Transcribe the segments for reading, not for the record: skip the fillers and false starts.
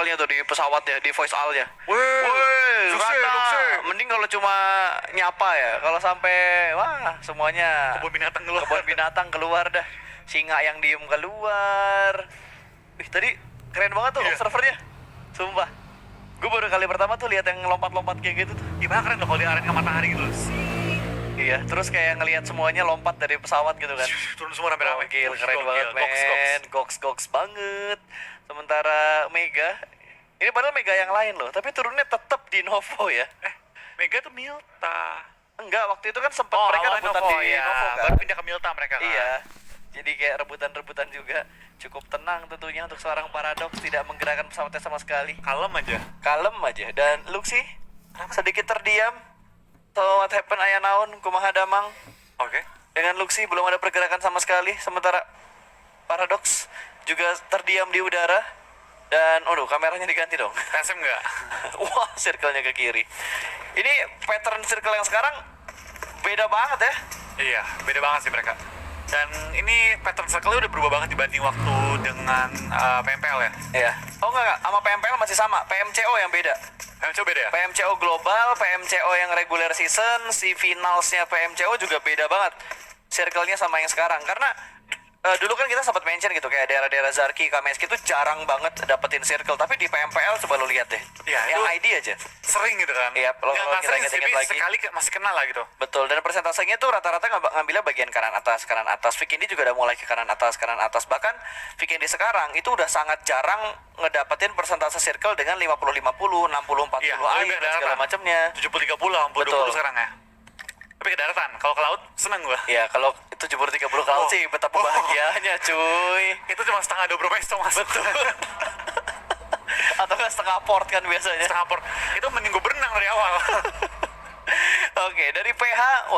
all-nya tuh di pesawatnya, di voice all-nya. Woi, Rata. Mending kalau cuma nyapa ya. Kalau sampai wah semuanya kebun binatang keluar dah. Singa yang diem keluar. Wih, tadi keren banget tuh observernya. Sumpah. Gue baru kali pertama tuh lihat yang lompat-lompat kayak gitu tuh. Gimana keren loh kalau diarahin ke matahari gitu. Iya, terus kayak ngelihat semuanya lompat dari pesawat gitu kan. Turun semua rame-rame. Gokil, keren banget men. Goks banget. Sementara Mega, ini padahal Mega yang lain loh, tapi turunnya tetap di Novo ya. Mega tuh Milta. Enggak, waktu itu kan sempat mereka rebutan Novo, di ya. Novo kan. Baru pindah ke Milta mereka kan. Iya. Jadi kayak rebutan-rebutan juga. Cukup tenang tentunya untuk seorang Paradox, tidak menggerakkan pesawatnya sama sekali. Kalem aja. Dan Luxi sedikit terdiam. So what happened aya naon kumaha damang. Oke. Dengan Luxi belum ada pergerakan sama sekali, sementara Paradox juga terdiam di udara. Dan kameranya diganti dong. TSM enggak? Wah, circle-nya ke kiri. Ini pattern circle yang sekarang beda banget ya. Iya, beda banget sih mereka. Dan ini pattern circle udah berubah banget dibanding waktu dengan PMPL ya? Iya. Oh enggak, sama PMPL masih sama. PMCO yang beda. PMCO beda ya? PMCO global, PMCO yang regular season, si finalsnya PMCO juga beda banget. Circle-nya sama yang sekarang. Karena dulu kan kita sempat mention gitu, kayak daerah-daerah Zarki, Kameski itu jarang banget dapetin circle. Tapi di PMPL coba lo lihat deh. Iya, yang itu ID aja. Sering gitu kan? Iya, kalau nggak kita sering sih, inget-inget lagi. sekali masih kenal lah gitu. Betul, dan persentasenya tuh rata-rata ngambilnya bagian kanan atas. Vikendi juga udah mulai ke kanan atas. Bahkan Vikendi sekarang itu udah sangat jarang ngedapetin persentase circle dengan 50-50, 60-40 Iya, air dan segala macamnya. 70-30, 40-20 sekarang ya. Tapi ke daratan, kalau ke laut seneng gua. Iya, kalau 70-30 ke laut sih betapa bahagianya cuy. Itu cuma setengah dobro peso masuk. Atau nggak setengah port kan biasanya. Setengah port. Itu mending gua berenang dari awal. Oke, dari PH,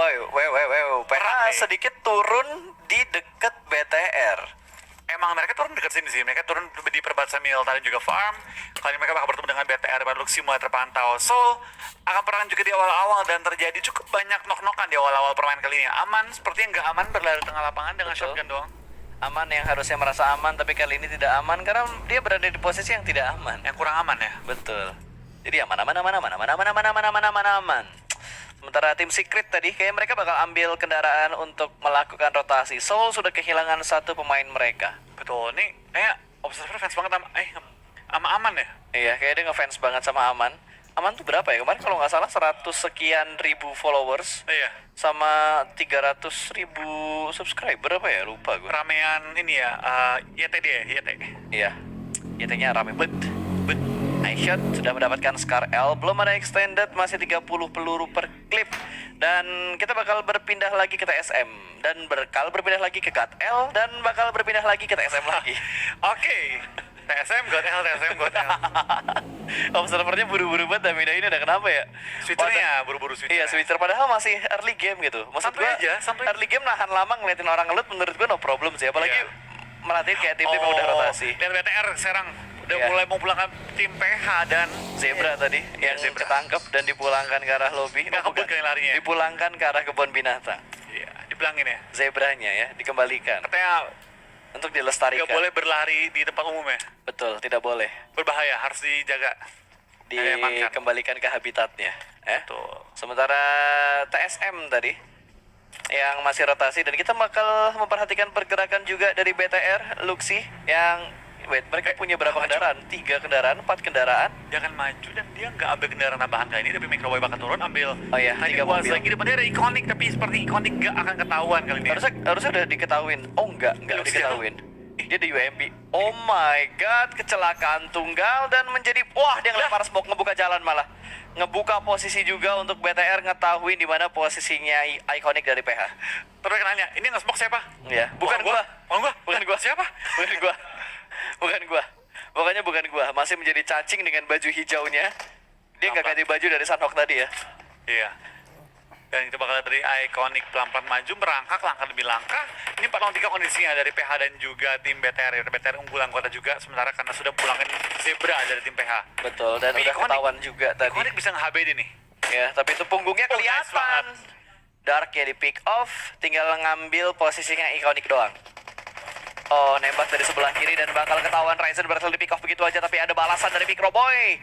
PH sedikit turun di deket BTR. Emang mereka turun dekat sini sih, mereka turun di perbatasan Milta dan juga Farm. Kali ini mereka bakal bertemu dengan BTR dan Luxi mulai terpantau. So, akan perang juga di awal-awal dan terjadi cukup banyak nok-nokan di awal-awal permainan kali ini. Aman, seperti yang nggak aman berlari di tengah lapangan dengan shotgun doang. Aman yang harusnya merasa aman, tapi kali ini tidak aman karena dia berada di posisi yang tidak aman. Yang kurang aman ya? Betul. Jadi aman. Sementara tim Secret tadi, kayak mereka bakal ambil kendaraan untuk melakukan rotasi. Soul sudah kehilangan satu pemain mereka. Betul, nih kayak observer fans banget sama Aman ya? Iya, kayak dia ngefans banget sama Aman. Aman tuh berapa ya? Kemarin kalau nggak salah 100 sekian ribu followers. Iya. Sama 300 ribu subscriber apa ya? Lupa gue. Ramean ini ya, YTD ya? Iya, YT-nya rame banget. Aishot sudah mendapatkan Scar L, belum ada extended, masih 30 peluru per clip. Dan kita bakal berpindah lagi ke TSM, dan bakal berpindah lagi ke God L, dan bakal berpindah lagi ke TSM lagi. Oke. TSM God L. Observernya buru-buru banget, dan ini ada kenapa ya? Switchernya buru-buru switcher. Iya, switcher padahal masih early game gitu. Maksud santuy aja. Early game nahan lama ngeliatin orang ngelut, menurut gue no problem sih. Apalagi melatih kayak tim-tim yang udah rotasi. Dan BTR sekarang udah mulai mau pulangkan tim PH dan Zebra tadi yang ketangkep dan dipulangkan ke arah lobby. Nggak kebut kali larinya. Dipulangkan ke arah kebun binatang. Iya, dipulangin ya. Zebranya ya, dikembalikan. Katanya untuk dilestarikan. nggak boleh berlari di tempat umum ya. Betul, tidak boleh. Berbahaya, harus dijaga. Dikembalikan ke habitatnya. Betul. Sementara TSM tadi yang masih rotasi, dan kita bakal memperhatikan pergerakan juga dari BTR Luxi yang mereka punya berapa kendaraan? 3 kendaraan, 4 kendaraan. Dia akan maju dan dia nggak ambil kendaraan tambahan kali ini, tapi Microwave bakal turun ambil. 3 mobil lagi depannya ada ikonik, tapi seperti ikonik nggak akan ketahuan kali ini. Harusnya udah diketahuin. Oh enggak diketahuin. Dia di UMP. Oh my god, kecelakaan tunggal dan menjadi dia ngelempar smoke, ngebuka jalan malah. Ngebuka posisi juga untuk BTR ngetahuin di mana posisinya ikonik dari PH. Terus nanya, ini nge-smoke siapa? Iya, bukan gua. Bukan gua. Siapa? Bukan gua. Pokoknya bukan gua. Masih menjadi cacing dengan baju hijaunya. Dia nggak ganti baju dari Sunhawk tadi ya. Iya. Dan kita bakal lihat dari ikonik pelan-pelan maju, merangkak, langkah demi langkah. Ini 4 lawan 3 kondisinya dari PH dan juga tim BTR. BTR unggulan kota juga, sementara karena sudah pulangin Zebra dari tim PH. Betul, dan udah ketahuan juga tadi. Ikonik bisa nge-HBD nih. Ya, tapi itu punggungnya kelihatan. Dark ya di pick off, tinggal ngambil posisinya ikonik doang. Oh, nembak dari sebelah kiri dan bakal ketahuan Ryzen berhasil di pick off begitu aja, tapi ada balasan dari Microboy.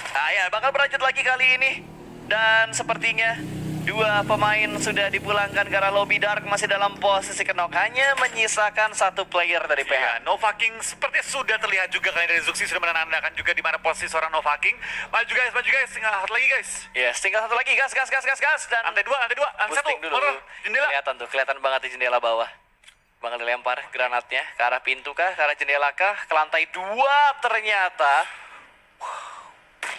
Nah ya, bakal berlanjut lagi kali ini. Dan sepertinya dua pemain sudah dipulangkan karena lobby Dark masih dalam posisi kenok. Hanya menyisakan satu player dari PH. Ya, Novaking seperti sudah terlihat juga kali dari Zuxi sudah menandakan juga di mana posisi seorang Novaking. Maju guys, tinggal satu lagi guys. Yes, tinggal satu lagi, gas. Dan Lantai dua, lantai satu, boosting dulu. motor, jendela. Kelihatan banget di jendela bawah. Bakal dilempar granatnya ke arah pintu kah, ke arah jendela kah, ke lantai 2 ternyata.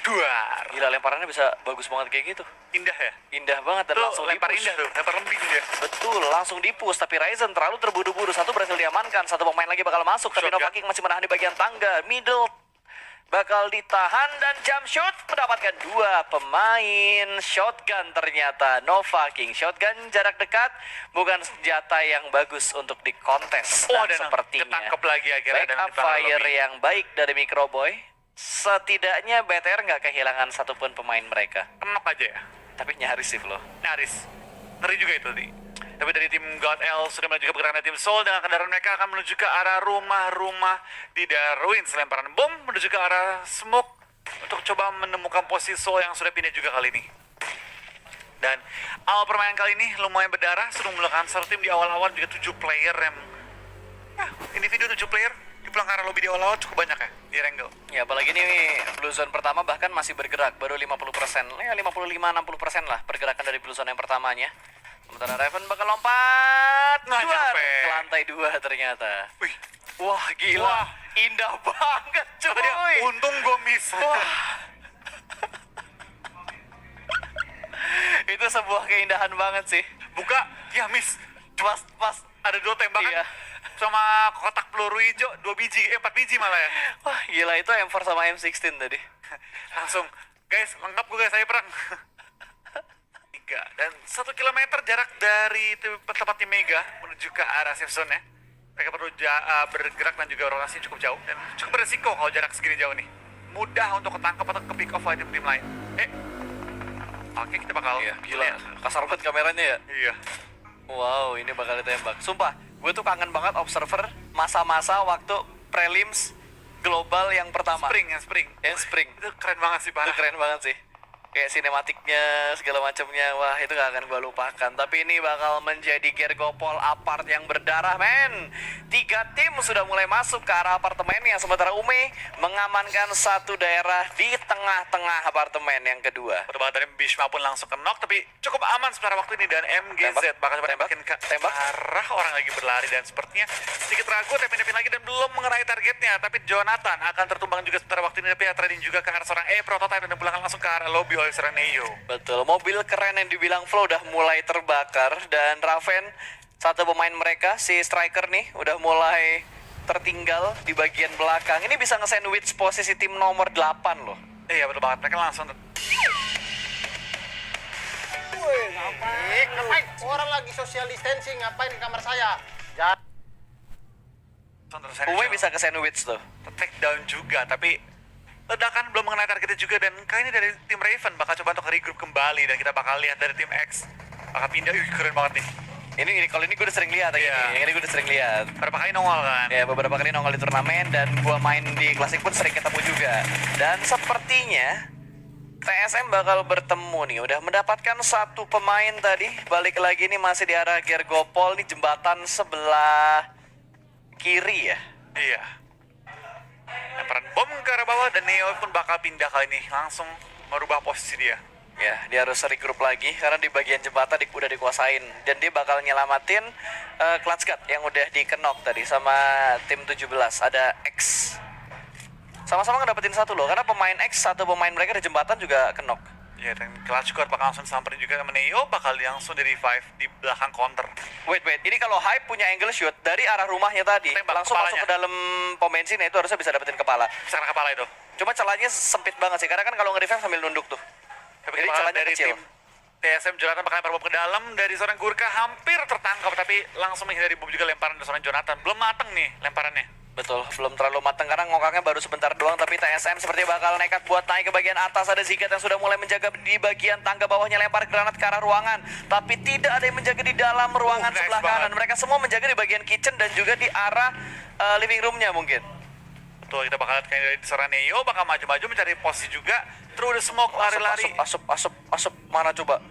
Duar. Gila, lemparannya bisa bagus banget kayak gitu. Indah ya? Indah banget dan Tuh, langsung lempar di-push. indah tuh, lempar lembing dia. Betul, langsung di-push, tapi Ryzen terlalu terburu-buru. Satu berhasil diamankan, satu pemain lagi bakal masuk, tapi Shotgun. Novaking masih menahan di bagian tangga. Middle bakal ditahan dan jump shot mendapatkan dua pemain. Shotgun ternyata Novaking. Shotgun jarak dekat bukan senjata yang bagus untuk di kontes. Oh, Dan dan sepertinya ketangkep lagi akhirnya dan backup ditahan fire lobby. yang baik dari Microboy. Setidaknya BTR nggak kehilangan satupun pemain mereka. Kenok aja ya. Tapi nyaris sih loh. Nyaris. Ngeri juga itu nih. Tapi dari tim God L sudah melanjutkan pergerakan tim Soul dengan kendaraan mereka akan menuju ke arah rumah-rumah di Darwin. Selemparan bom menuju ke arah smoke untuk coba menemukan posisi Soul yang sudah pindah juga kali ini. Dan awal permainan kali ini lumayan berdarah. Sudah melakukan satu tim di awal-awal juga 7 player yang individu 7 player di pulang ke arah lobby di awal-awal cukup banyak ya di Wrangle. Ya, apalagi ini Blue Zone pertama bahkan masih bergerak, baru 50%, ya 55-60% lah pergerakan dari Blue Zone yang pertamanya. Sementara Raven bakal lompat Nggak keluar nyampe. ke lantai 2 ternyata. Wih, Wah, gila. Wah. Indah banget, kata dia, cuy. untung gue miss. Wah. Itu sebuah keindahan banget sih. Buka, ya miss. Pas. Ada 2 tembakan Iya. sama kotak peluru hijau 4 biji malah ya. Wah, gila, itu M4 sama M16 tadi. Langsung, guys, lengkap gue guys, saya perang. 3 dan 1 kilometer jarak dari tempatnya Mega menuju ke arah safe zone ya. Mereka perlu bergerak dan juga rotasi cukup jauh dan cukup beresiko kalau jarak segini jauh nih. Mudah untuk ketangkap atau ke pick off oleh tim lain. Oke, kita bakal Iya, gila. lihat. Kasar banget kameranya ya. Iya. Wow, ini bakal ditembak. Sumpah, gue tuh kangen banget observer masa-masa waktu prelims global yang pertama. Spring. Yang spring. Itu keren banget sih, Itu parah. keren banget sih. Kayak sinematiknya, segala macamnya. Wah, itu gak akan gue lupakan. Tapi ini bakal menjadi Gergopol apart yang berdarah, men. 3 tim sudah mulai masuk ke arah apartemennya. Sementara Ume mengamankan satu daerah di tengah-tengah apartemen yang kedua. Betul banget, dari Bishma pun langsung ke knock, tapi cukup aman sementara waktu ini. Dan MGZ bakal coba tembakin ke arah orang lagi berlari. Dan sepertinya sedikit ragu, tapi lagi dan belum mengenai targetnya. Tapi Jonathan akan tertumbang juga sementara waktu ini. Tapi trading juga ke arah seorang prototype dan pulangkan langsung ke arah lobby oleh seorang Neo. Betul, mobil keren yang dibilang Flow udah mulai terbakar. Dan Raven, satu pemain mereka, si striker nih, udah mulai tertinggal di bagian belakang. Ini bisa nge-sandwich posisi tim nomor 8 loh. Iya betul banget, mereka langsung Woi, ngapain? Orang lagi social distancing, ngapain di kamar saya? Jangan. Uwe bisa ke-sandwich tuh. take down juga, tapi ledakan belum mengenai targetnya juga. Dan kali ini dari tim Raven bakal coba untuk regroup kembali. Dan kita bakal lihat dari tim X bakal pindah. Keren banget nih. Ini kalau ini gue udah sering lihat Iya. yang ini gue udah sering lihat. Berapa kali nongol kan? Ya, beberapa kali nongol di turnamen dan gue main di klasik pun sering ketemu juga. Dan sepertinya TSM bakal bertemu nih. Udah mendapatkan satu pemain tadi. Balik lagi nih masih di arah Gergopol nih, jembatan sebelah kiri ya. Iya. Lemparan bom ke arah bawah dan Neo pun bakal pindah kali ini. Langsung merubah posisi dia. Ya, dia harus regroup lagi karena di bagian jembatan udah dikuasain. Dan dia bakal nyelamatin Clutch Guard yang udah dikenok tadi sama tim 17. Ada X. Sama-sama ngedapetin satu loh, karena pemain X, satu pemain mereka di jembatan juga kenok. Ya, dan Clutch Core bakal langsung samperin juga sama Neo. Bakal langsung di revive di belakang counter. Wait, ini kalau Hype punya angle shoot dari arah rumahnya tadi, Tembak langsung kepalanya. masuk ke dalam pom bensin, itu harusnya bisa dapetin kepala. Sekarang kepala itu. Cuma celahnya sempit banget sih, karena kan kalau nge-revive sambil nunduk tuh. Tapi Jadi kepala celahnya dari kecil. tim TSM Jonathan bakal lempar bom ke dalam. Dari seorang Gurkha hampir tertangkap, tapi langsung menghindari bom juga lemparan dari seorang Jonathan. Belum mateng nih lemparannya. Betul, belum terlalu matang karena ngokangnya baru sebentar doang. Tapi TSM seperti bakal nekat buat naik ke bagian atas. Ada Zigat yang sudah mulai menjaga di bagian tangga bawahnya, lempar granat ke arah ruangan. Tapi tidak ada yang menjaga di dalam ruangan Nice sebelah kanan. Mereka semua menjaga di bagian kitchen dan juga di arah living roomnya mungkin. Betul, kita bakal lihat kayak dari seorang Neo bakal maju-maju mencari posisi juga. Terus udah smoke lari-lari. Asap, mana coba?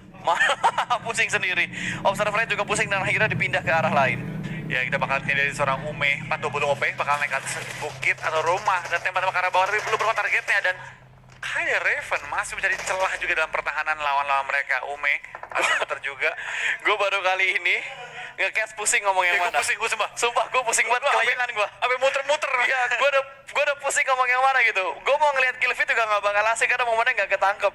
Pusing sendiri. Observernya juga pusing dan akhirnya dipindah ke arah lain. Ya, kita bakal lihat dari seorang Ume 420 OP bakal naik ke atas bukit atau rumah dan tembak-tembak ke arah bawah, tapi belum berapa targetnya. Dan kayak Raven masih mencari celah juga dalam pertahanan lawan-lawan mereka. Ume masih muter juga. Gue baru kali ini nge-cast pusing ngomong yang Gue mana. pusing, gue sumpah. Sumpah gue pusing banget kelayangan gue. Sampai muter-muter. Iya, gue udah pusing ngomong yang mana gitu. Gue mau ngeliat kill feed juga gak bakal asik karena momennya gak ketangkep.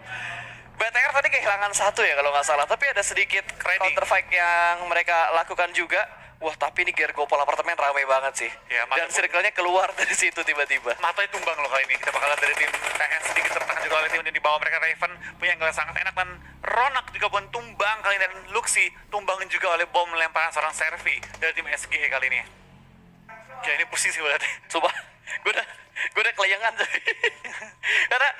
BTR tadi kehilangan satu ya kalau nggak salah, tapi ada sedikit counter fight yang mereka lakukan juga. Wah, tapi ini Gergopol apartemen ramai banget sih. Ya, dan circle-nya keluar dari situ tiba-tiba. Matanya tumbang loh kali ini. Kita bakal lihat dari tim TS sedikit tertekan juga oleh tim yang di bawah mereka. Raven punya yang sangat enak dan Ronak juga pun tumbang kali ini. Dan Luxi tumbangin juga oleh bom lemparan seorang Servi dari tim SGE kali ini. Ya ini pusing sih gue liatnya. Sumpah, gue udah kelayangan tuh. Karena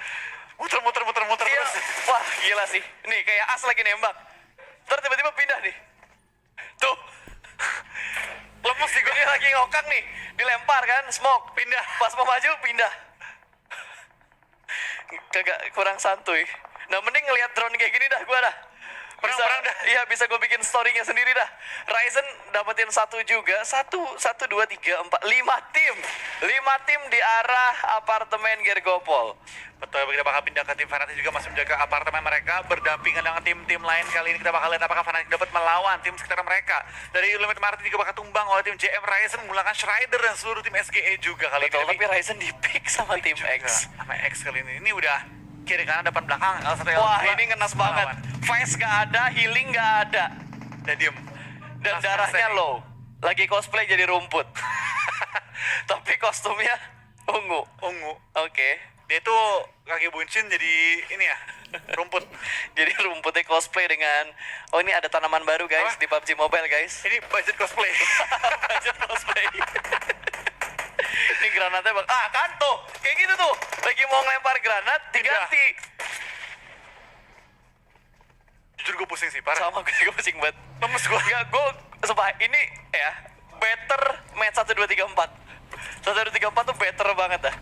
Muter iya, terus. wah gila sih. Nih kayak as lagi nembak. Terus tiba-tiba pindah nih. Tuh. Lemes sih gue. Ini lagi ngokang nih. Dilempar kan, smoke. Pindah. Pas mau maju, pindah. Kagak kurang santuy. Nah mending ngelihat drone kayak gini dah gue dah. Perang dah. Iya bisa gue bikin story-nya sendiri dah. Ryzen dapetin satu juga. Satu, dua, tiga, empat, 5 tim. 5 tim di arah apartemen Gergopol. Betul, kita bakal pindah ke tim Fnatic juga masih menjaga apartemen mereka berdampingan dengan tim-tim lain. Kali ini kita bakal lihat apakah Fnatic dapat melawan tim sekitar mereka. Dari Ultimate Martin juga bakal tumbang oleh tim JM Ryzen menggunakan Strider dan seluruh tim SGE juga kali Betul, ini. tapi Ryzen di-pick sama tim Juga X. sama X kali ini. Ini udah kiri kanan depan belakang L1 L2. Wah ini ngenas banget. Face gak ada, healing gak ada. Dan diem. Dan Last darahnya man low. Lagi cosplay jadi rumput. Tapi kostumnya ungu. ungu. Oke. Dia tuh kaki buncin jadi ini ya, rumput. Jadi rumputnya cosplay dengan oh ini ada tanaman baru guys Apa? di PUBG Mobile guys. Ini budget cosplay. Budget cosplay. Ini granatnya bang. Ah kan tuh kayak gitu tuh. Lagi mau ngelempar granat diganti. Jujur gue pusing sih, parah. Sama gue juga pusing banget. Lemes gue. Enggak, gue sumpah ini ya better match 1 2 3 4. 1 2 3 4 tuh better banget dah.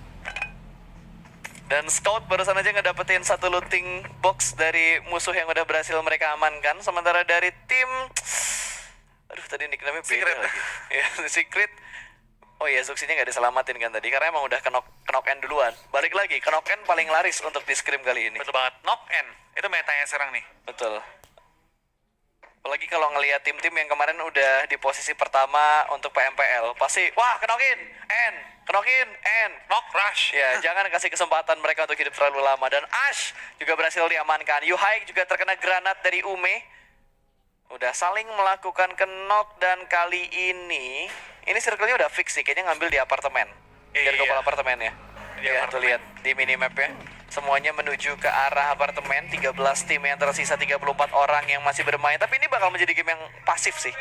Dan Scout barusan aja ngedapetin satu looting box dari musuh yang udah berhasil mereka amankan. Sementara dari tim aduh tadi nickname-nya beda Secret. lagi. Ya, Secret. Oh iya, Zuxinya nggak diselamatin kan tadi karena emang udah knock end duluan. Balik lagi, knock end paling laris untuk di scrim kali ini. Betul banget, knock end. Itu metanya sekarang nih. Betul. Apalagi kalau ngelihat tim-tim yang kemarin udah di posisi pertama untuk PMPL, pasti wah knock-in, Knock rush. ya jangan kasih kesempatan mereka untuk hidup terlalu lama. Dan Ash juga berhasil diamankan. Yuhai juga terkena granat dari Ume. Udah saling melakukan knock dan kali ini circle-nya udah fix sih, kayaknya ngambil di apartemen. Iya. Dari kepala apartemennya. Di Ya, apartemen. tuh lihat di minimapnya. Semuanya menuju ke arah apartemen. 13 tim yang tersisa, 34 orang yang masih bermain. Tapi ini bakal menjadi game yang pasif sih.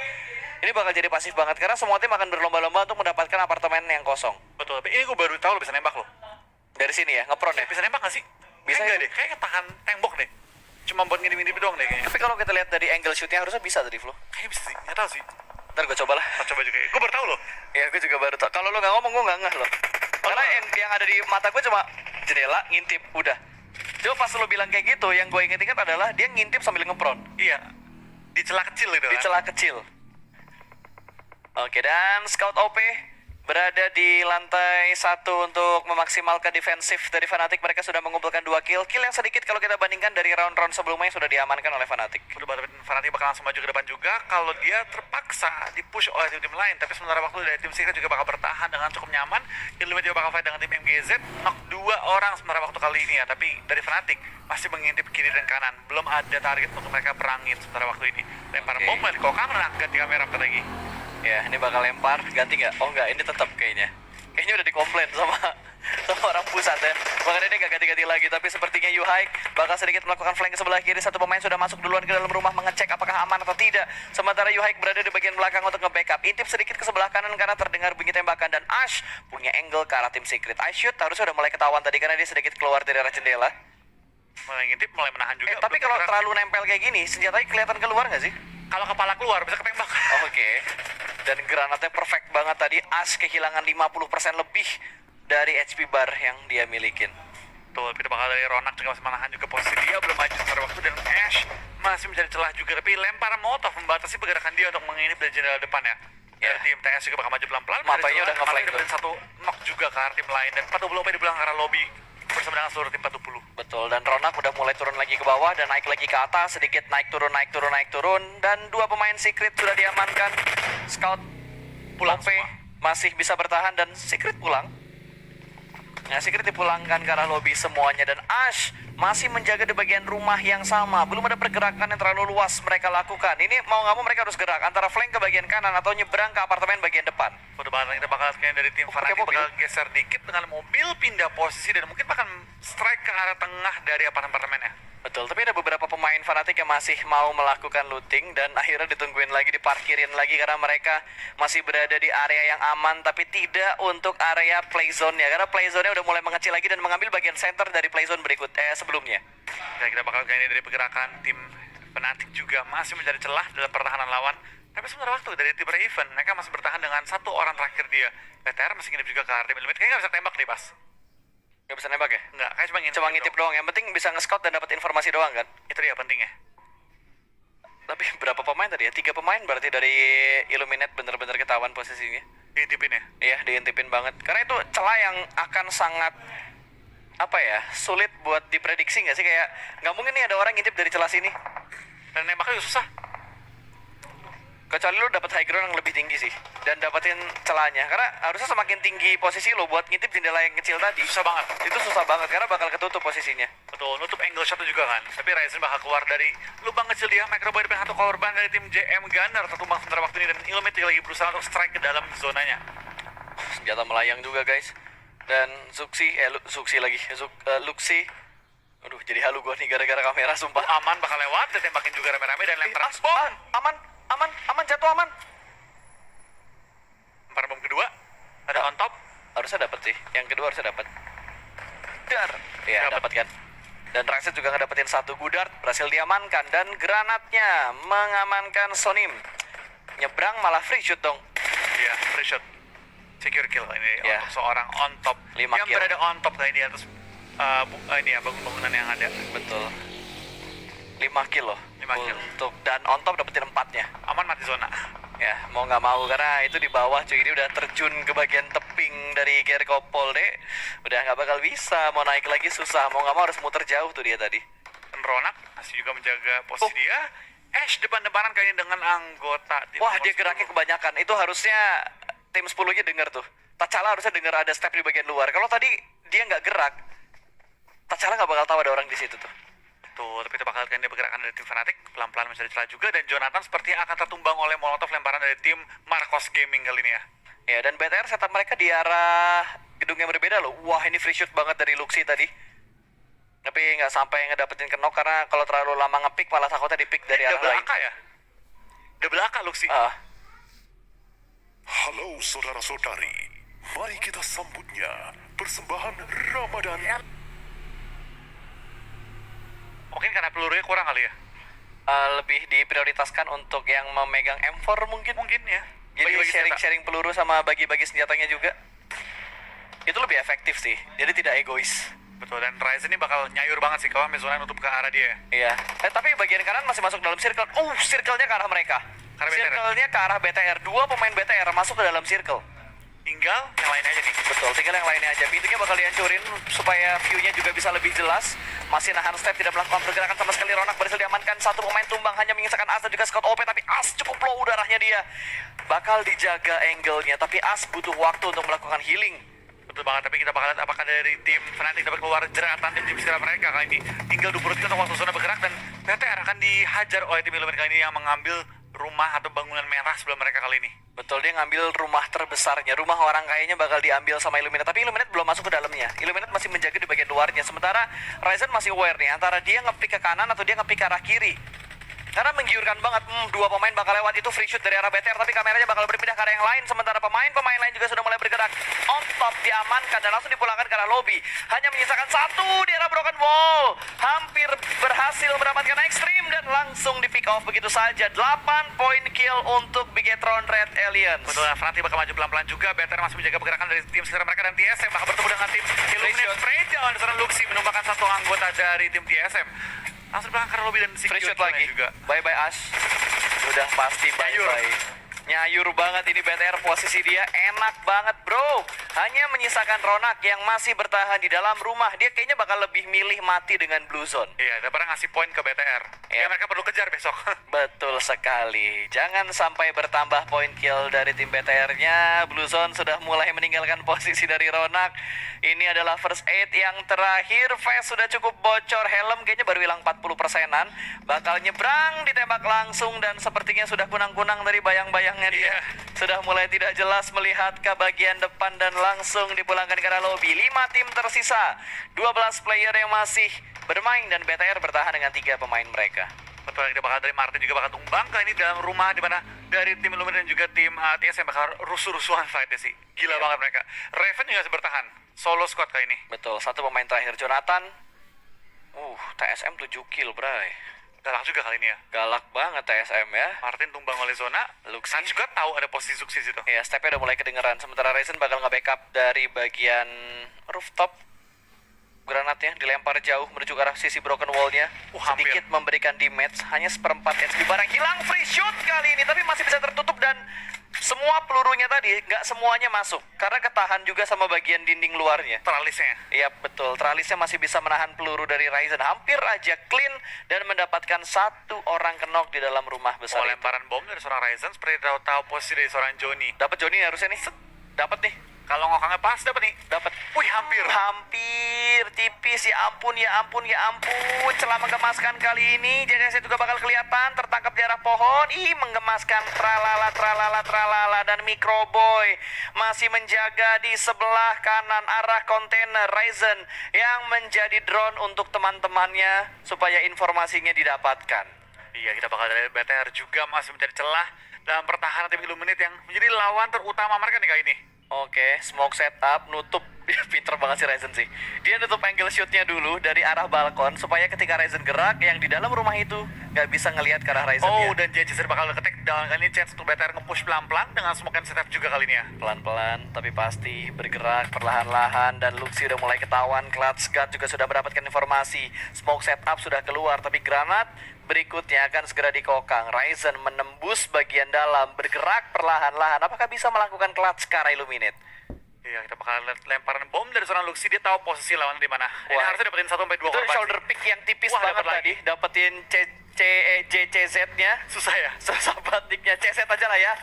Ini bakal jadi pasif banget karena semua tim akan berlomba-lomba untuk mendapatkan apartemen yang kosong. Betul, tapi ini gue baru tahu lo bisa nembak lo. Dari sini ya, ngepron ya. Bisa nembak gak sih? Bisa Enggak ya. deh, kayaknya tahan tembok deh. Cuma buat ngintip-ngintip doang deh kayaknya. Tapi kalau kita lihat dari angle shootnya harusnya bisa tadi Flo. Kayaknya bisa sih, nggak tahu sih. Ntar gue coba lah. Kita coba juga. Gue baru tahu loh. Ya gue juga baru tau. Kalau lo nggak ngomong gue nggak ngeh loh. Karena yang ada di mata gue cuma jendela, ngintip, udah. Coba pas lo bilang kayak gitu, yang gue inget-inget adalah dia ngintip sambil ngepron. Iya, di celah kecil itu Di kan. celah kecil. Oke, dan Scout OP berada di lantai 1 untuk memaksimalkan defensif dari Fnatic. Mereka sudah mengumpulkan 2 kill. Kill yang sedikit kalau kita bandingkan dari round-round sebelumnya yang sudah diamankan oleh Fnatic. Udah banget Fnatic bakal langsung maju ke depan juga kalau dia terpaksa dipush oleh tim-tim lain. Tapi sementara waktu dari tim Secret juga bakal bertahan dengan cukup nyaman. Illuminate juga bakal fight dengan tim MGZ. Knock 2 orang sementara waktu kali ini ya. Tapi dari Fnatic masih mengintip kiri dan kanan. Belum ada target untuk mereka perangin sementara waktu ini. Lempar Oke. bom dari Kokang, ganti kamera lagi. Ya, ini bakal lempar. Ganti nggak? Oh nggak, ini tetap kayaknya. Kayaknya udah dikomplain sama orang pusat ya. Makanya dia nggak ganti-ganti lagi. Tapi sepertinya Yuhaik bakal sedikit melakukan flank ke sebelah kiri. Satu pemain sudah masuk duluan ke dalam rumah mengecek apakah aman atau tidak. Sementara Yuhaik berada di bagian belakang untuk nge-backup. Intip sedikit ke sebelah kanan karena terdengar bunyi tembakan. Dan Ash punya angle ke arah tim Secret. I shoot harusnya udah mulai ketahuan tadi karena dia sedikit keluar dari arah jendela. Mulai ngintip, mulai menahan juga. Tapi kalau terlalu nempel kayak gini, senjatanya kelihatan keluar nggak sih? Kalau kepala keluar bisa ketembak. Oke. Dan granatnya perfect banget tadi. Ash kehilangan 50% lebih dari HP bar yang dia milikin. Tuh, kita bakal dari Ronak juga masih menahan juga posisi dia, belum maju secara waktu, dan Ash masih mencari celah juga, tapi lempar Molotov membatasi pergerakan dia untuk menginip dari jendela depan ya. Dari tim TS juga bakal maju pelan-pelan. Matanya udah nge-flank tuh. Dan satu knock juga ke arah tim lain, dan 40 OP di belakang arah lobby bersama dengan seluruh tim 40. Betul, dan Ronak udah mulai turun lagi ke bawah dan naik lagi ke atas, sedikit naik turun, dan dua pemain Secret sudah diamankan. Scout Pulang OP masih bisa bertahan dan Secret pulang. Nah, Secret dipulangkan ke arah lobby semuanya, dan Ash masih menjaga di bagian rumah yang sama. Belum ada pergerakan yang terlalu luas mereka lakukan. Ini mau nggak mau mereka harus gerak antara flank ke bagian kanan atau nyebrang ke apartemen bagian depan. Udah banget, kita bakal scan dari tim Fanatic mobil. bakal geser dikit dengan mobil, pindah posisi, dan mungkin bahkan strike ke arah tengah dari apartemen-apartemennya. Betul, tapi ada beberapa pemain Fnatic yang masih mau melakukan looting dan akhirnya ditungguin lagi, diparkirin lagi karena mereka masih berada di area yang aman tapi tidak untuk area playzone-nya, karena playzone-nya udah mulai mengecil lagi dan mengambil bagian center dari playzone sebelumnya. Dan kita bakal gini dari pergerakan tim Fnatic juga masih mencari celah dalam pertahanan lawan. Tapi sebenarnya waktu dari tim Raven, mereka masih bertahan dengan satu orang terakhir dia. PTR masih nginep juga ke arah tim Limit. Kayaknya nggak bisa tembak deh, Pas. Gak bisa nembak ya? Nggak, kayak Cuma ngintip doang, yang penting bisa nge-scout dan dapat informasi doang kan? Itu dia pentingnya. Tapi berapa pemain tadi ya? 3 pemain berarti dari Illuminate bener-bener ketahuan posisinya. Diintipin ya? Iya, diintipin banget. Karena itu celah yang akan sangat sulit buat diprediksi nggak sih? Kayak nggak mungkin nih ada orang ngintip dari celah sini. Dan nembaknya juga susah. Kecuali lu dapat high ground yang lebih tinggi sih dan dapetin celahnya. Karena harusnya semakin tinggi posisi lo buat ngintip jendela yang kecil tadi. Susah banget. Itu susah banget karena bakal ketutup posisinya. Betul, nutup angle shot juga kan. Tapi Ryzen bakal keluar dari lubang kecil dia. Microboy depan satu korban dari tim JM Gunner. Tertumbang sementara waktu ini, dan Illuminati lagi berusaha untuk strike ke dalam zonanya. Senjata melayang juga guys. Dan Luxi. Luxi. Aduh, jadi halu gua nih gara-gara kamera sumpah. Aman bakal lewat, dia tembakin juga rame-rame dan lempar bom. Aman, jatuh aman. Lempar bom kedua. Ada on top. Harusnya dapat sih. Yang kedua harusnya dapat. Dar. Iya, dapat kan. Dan Raxet juga ngedapetin satu Gudard, berhasil diamankan, dan granatnya mengamankan Sonim. Nyebrang malah free shoot dong. Iya, free shot. Secure kill ini Ya. untuk seorang on top. 5 yang kill. berada on top tadi di atas bangunan-bangunan yang ada. Betul. 5 kill loh. 5 kill. Untuk dan on top dapetin 4-nya. Aman mati zona. Ya, mau nggak mau karena itu di bawah cuy, ini udah terjun ke bagian tebing dari Gerkopol deh. Udah nggak bakal bisa, mau naik lagi susah, mau nggak mau harus muter jauh tuh dia tadi. Dan Ronak masih juga menjaga posisi dia. Ash depan-depanan kayaknya dengan anggota tim Wah, nomor dia geraknya 10. kebanyakan. Itu harusnya tim 10-nya denger tuh. T'Challa harusnya denger ada step di bagian luar. Kalau tadi dia nggak gerak, T'Challa nggak bakal tahu ada orang di situ tuh. Tuh, tapi itu bakal kan dia pergerakan dari tim Fnatic pelan-pelan mencari celah juga, dan Jonathan sepertinya akan tertumbang oleh molotov lemparan dari tim Marcos Gaming kali ini ya. Ya, dan BTR setup mereka di arah gedung yang berbeda loh. Wah, ini free shoot banget dari Luxi tadi. Tapi nggak sampai ngedapetin kenok karena kalau terlalu lama ngepick malah takutnya dipick dari arah Double lain. AK ya? Double AK Luxi. Halo saudara-saudari, mari kita sambutnya persembahan Ramadan. Mungkin karena pelurunya kurang kali ya? Lebih diprioritaskan untuk yang memegang M4 mungkin. Mungkin ya. Jadi Bagi-bagi senjata. sharing-sharing peluru sama bagi-bagi senjatanya juga. Itu lebih efektif sih. Jadi tidak egois. Betul, dan Ryzen ini bakal nyayur banget sih kalau Mezona nutup ke arah dia. Iya. Tapi bagian kanan masih masuk dalam circle. Circle-nya ke arah mereka. Arah BTR. Circle-nya ke arah BTR. 2 pemain BTR masuk ke dalam circle. Tinggal yang lain aja nih. Betul, tinggal yang lainnya aja. Pintunya bakal dihancurin supaya view-nya juga bisa lebih jelas. Masih nahan step, tidak melakukan pergerakan sama sekali. Ronak berhasil diamankan. Satu pemain tumbang, hanya menyisakan As dan juga Scott OP. Tapi As cukup low darahnya dia. Bakal dijaga angle-nya. Tapi As butuh waktu untuk melakukan healing. Betul banget, tapi kita bakal lihat apakah dari tim Fnatic dapat keluar jeratan dari tim segera mereka kali ini. Tinggal 20 detik untuk waktu zona bergerak, dan PTR akan dihajar oleh tim Illuminati kali ini yang mengambil rumah atau bangunan merah sebelum mereka kali ini. Betul, dia ngambil rumah terbesarnya. Rumah orang kayaknya bakal diambil sama Illuminate. Tapi Illuminate belum masuk ke dalamnya. Illuminate masih menjaga di bagian luarnya. Sementara Ryzen masih aware nih, antara dia nge-pick ke kanan atau dia nge-pick ke arah kiri. Karena menggiurkan banget, dua pemain bakal lewat, itu free shoot dari arah BTR, tapi kameranya bakal berpindah ke arah yang lain. Sementara pemain lain juga sudah mulai bergerak. On top diamankan dan langsung dipulangkan ke arah lobby. Hanya menyisakan satu di arah broken wall. Hampir berhasil mendapatkan ekstrim dan langsung di pick off begitu saja. 8 poin kill untuk Bigetron Red Aliens. Betul, Fnatic bakal maju pelan-pelan juga. BTR masih menjaga pergerakan dari tim sekitar mereka dan TSM bakal bertemu dengan tim Illuminate. Breakdown di sana Luxi menumbangkan satu anggota dari tim TSM. Langsung belakang ke lobby dan Free secure shot lagi juga. Bye-bye Ash. Sudah pasti bye-bye. Nyayur banget ini BTR, posisi dia enak banget bro. Hanya menyisakan Ronak yang masih bertahan di dalam rumah. Dia kayaknya bakal lebih milih mati dengan Blue Zone. Iya, daripada ngasih poin ke BTR. Ya, mereka perlu kejar besok. Betul sekali. Jangan sampai bertambah poin kill dari tim BTR-nya. Blue Zone sudah mulai meninggalkan posisi dari Ronak. Ini adalah first aid yang terakhir. Vest sudah cukup bocor. Helm kayaknya baru hilang 40%-an. Bakal nyebrang, ditembak langsung. Dan sepertinya sudah kunang-kunang dari bayang-bayangnya dia. Sudah mulai tidak jelas melihat ke bagian depan. Dan langsung dipulangkan ke arah lobby. 5 tim tersisa. 12 player yang masih bermain. Dan BTR bertahan dengan 3 pemain mereka. Betul, yang bakal dari Martin juga bakal tumbang kali ini dalam rumah, di mana dari tim Illuminate dan juga tim TSM bakal rusuh-rusuhan fight-nya sih. Gila banget mereka. Raven juga masih bertahan. Solo squad kali ini. Betul, satu pemain terakhir Jonathan. TSM 7 kill, bray. Galak juga kali ini ya. Galak banget TSM ya. Martin tumbang oleh zona. Luxi San juga tahu ada posisi Zuxi situ. ya, stepnya udah mulai kedengeran. Sementara Ryzen bakal nge-backup dari bagian rooftop. Granatnya dilempar jauh menuju ke arah sisi broken wall-nya. Hampir. Sedikit memberikan damage, hanya seperempat HP barang hilang. Free shoot kali ini, tapi masih bisa tertutup. Dan semua pelurunya tadi, nggak semuanya masuk. Karena ketahan juga sama bagian dinding luarnya. Tralisnya. Iya betul, tralisnya masih bisa menahan peluru dari Ryzen. Hampir aja clean dan mendapatkan satu orang kenok di dalam rumah besar itu. Lemparan bom dari seorang Ryzen seperti tahu posisi dari seorang Johnny. Dapat Johnny harusnya nih. Dapat nih. Kalau ngokangnya pas dapat nih. Dapat. Wih, hampir. Hampir tipis, ya ampun. Celah menggemaskan kali ini. JDS juga bakal kelihatan tertangkap di arah pohon. Menggemaskan tralala dan Microboy masih menjaga di sebelah kanan arah kontainer Ryzen yang menjadi drone untuk teman-temannya supaya informasinya didapatkan. Iya, kita bakal dari BTR juga masih mencari celah dalam pertahanan tim Illuminate yang menjadi lawan terutama mereka nih kali ini. Oke, smoke setup, nutup. Pinter banget si Ryzen sih. Dia nutup angle shootnya dulu dari arah balkon supaya ketika Ryzen gerak, yang di dalam rumah itu nggak bisa ngelihat ke arah Ryzen. Dan JJZ bakal nge-take down kali ini. Chance untuk BTR nge-push pelan-pelan dengan smoke and setup juga kali ini ya. Pelan-pelan, tapi pasti bergerak perlahan-lahan. Dan Luxi udah mulai ketahuan. Clutch Guard juga sudah mendapatkan informasi. Smoke setup sudah keluar, tapi granat berikutnya akan segera dikokang. Ryzen menembus bagian dalam, bergerak perlahan-lahan. Apakah bisa melakukan clutch ke arah Illuminate? Iya, kita bakal lemparan bom dari seorang Luxi. Dia tahu posisi lawan di mana. Ini Wah. harusnya dapetin 1-2 Itu korban. shoulder pick yang tipis Wah, banget dapet tadi. Dapetin JCZ-nya. Susah ya. Sahabat nicknya CZ aja lah ya.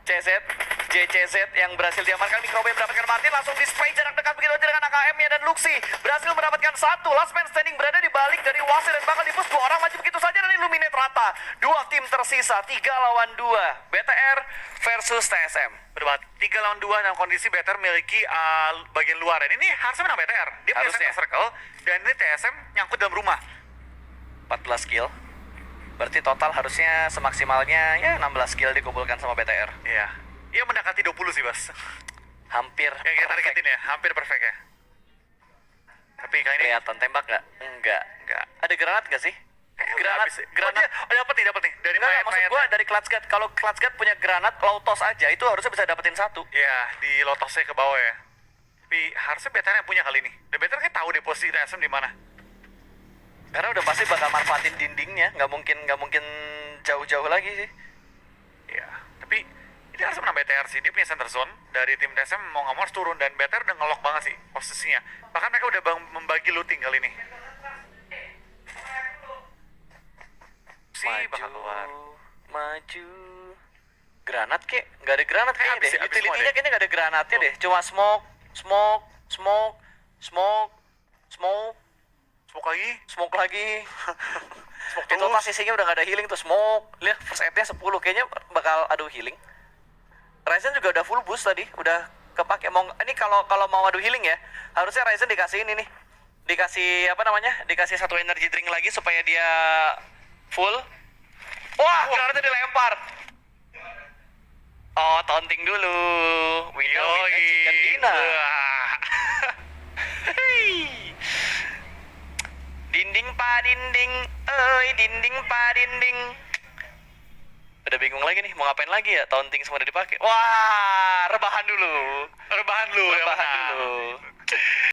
JCZ yang berhasil diamankan. Microboy mendapatkan Martin, langsung display jarak dekat begitu aja dengan AKM-nya. Dan Luxi berhasil mendapatkan satu. Last man standing berada di balik dari Wasir dan bakal dipush. 2 orang maju begitu saja dan Illuminate rata. 2 tim tersisa, 3 lawan 2. BTR versus TSM. Berdebat 3 lawan 2 dalam kondisi BTR memiliki bagian luar. Dan ini harusnya menang BTR. Dia punya Harusnya. center circle. Dan ini TSM nyangkut dalam rumah. 14 kill. Berarti total harusnya semaksimalnya ya 16 kill dikumpulkan sama BTR. Iya. Iya, mendekati 20 sih, Bas. Hampir Yang kita perfect. targetin ya, hampir perfect ya. Tapi kali ini Kelihatan tembak nggak? Enggak. Ada granat nggak sih? Granat. dapat nih dari Enggak, maksud gue dari Clutch Guard. Kalau Clutch Guard punya granat, lotos aja itu harusnya bisa dapetin 1. ya di lotosnya ke bawah ya. Tapi harusnya BTR yang punya kali ini. Dan BTR kayak tahu deh posisi TSM di mana. Karena udah pasti bakal manfaatin dindingnya, nggak mungkin jauh-jauh lagi sih. Ya, tapi ini harus menang BTR sih. Dia punya center zone dari tim TSM mau nggak mau harus turun dan BTR udah ngelok banget sih posisinya. Bahkan mereka udah membagi looting kali ini. Bakal keluar. Maju. Granat kek? Nggak ada granat kayaknya deh. Habis semua Utility-nya deh. kayaknya nggak ada granatnya deh. Cuma smoke. Smoke lagi. Itu posisinya udah gak ada healing tuh. Smoke. Lihat first aid-nya 10. Kayaknya bakal aduh healing. Ryzen juga udah full boost tadi, udah kepake. Mau ini kalau mau adu healing ya, harusnya Ryzen dikasih ini nih. Dikasih apa namanya? Dikasih satu energy drink lagi supaya dia full. Wah, ternyata dilempar. Oh, taunting dulu. Winner chicken dinner. Dinding pa dinding, dinding pa dinding. Udah bingung lagi nih, mau ngapain lagi ya? Taunting semua udah dipakai. Wah, rebahan dulu. Rebahan lu. Rebahan dulu.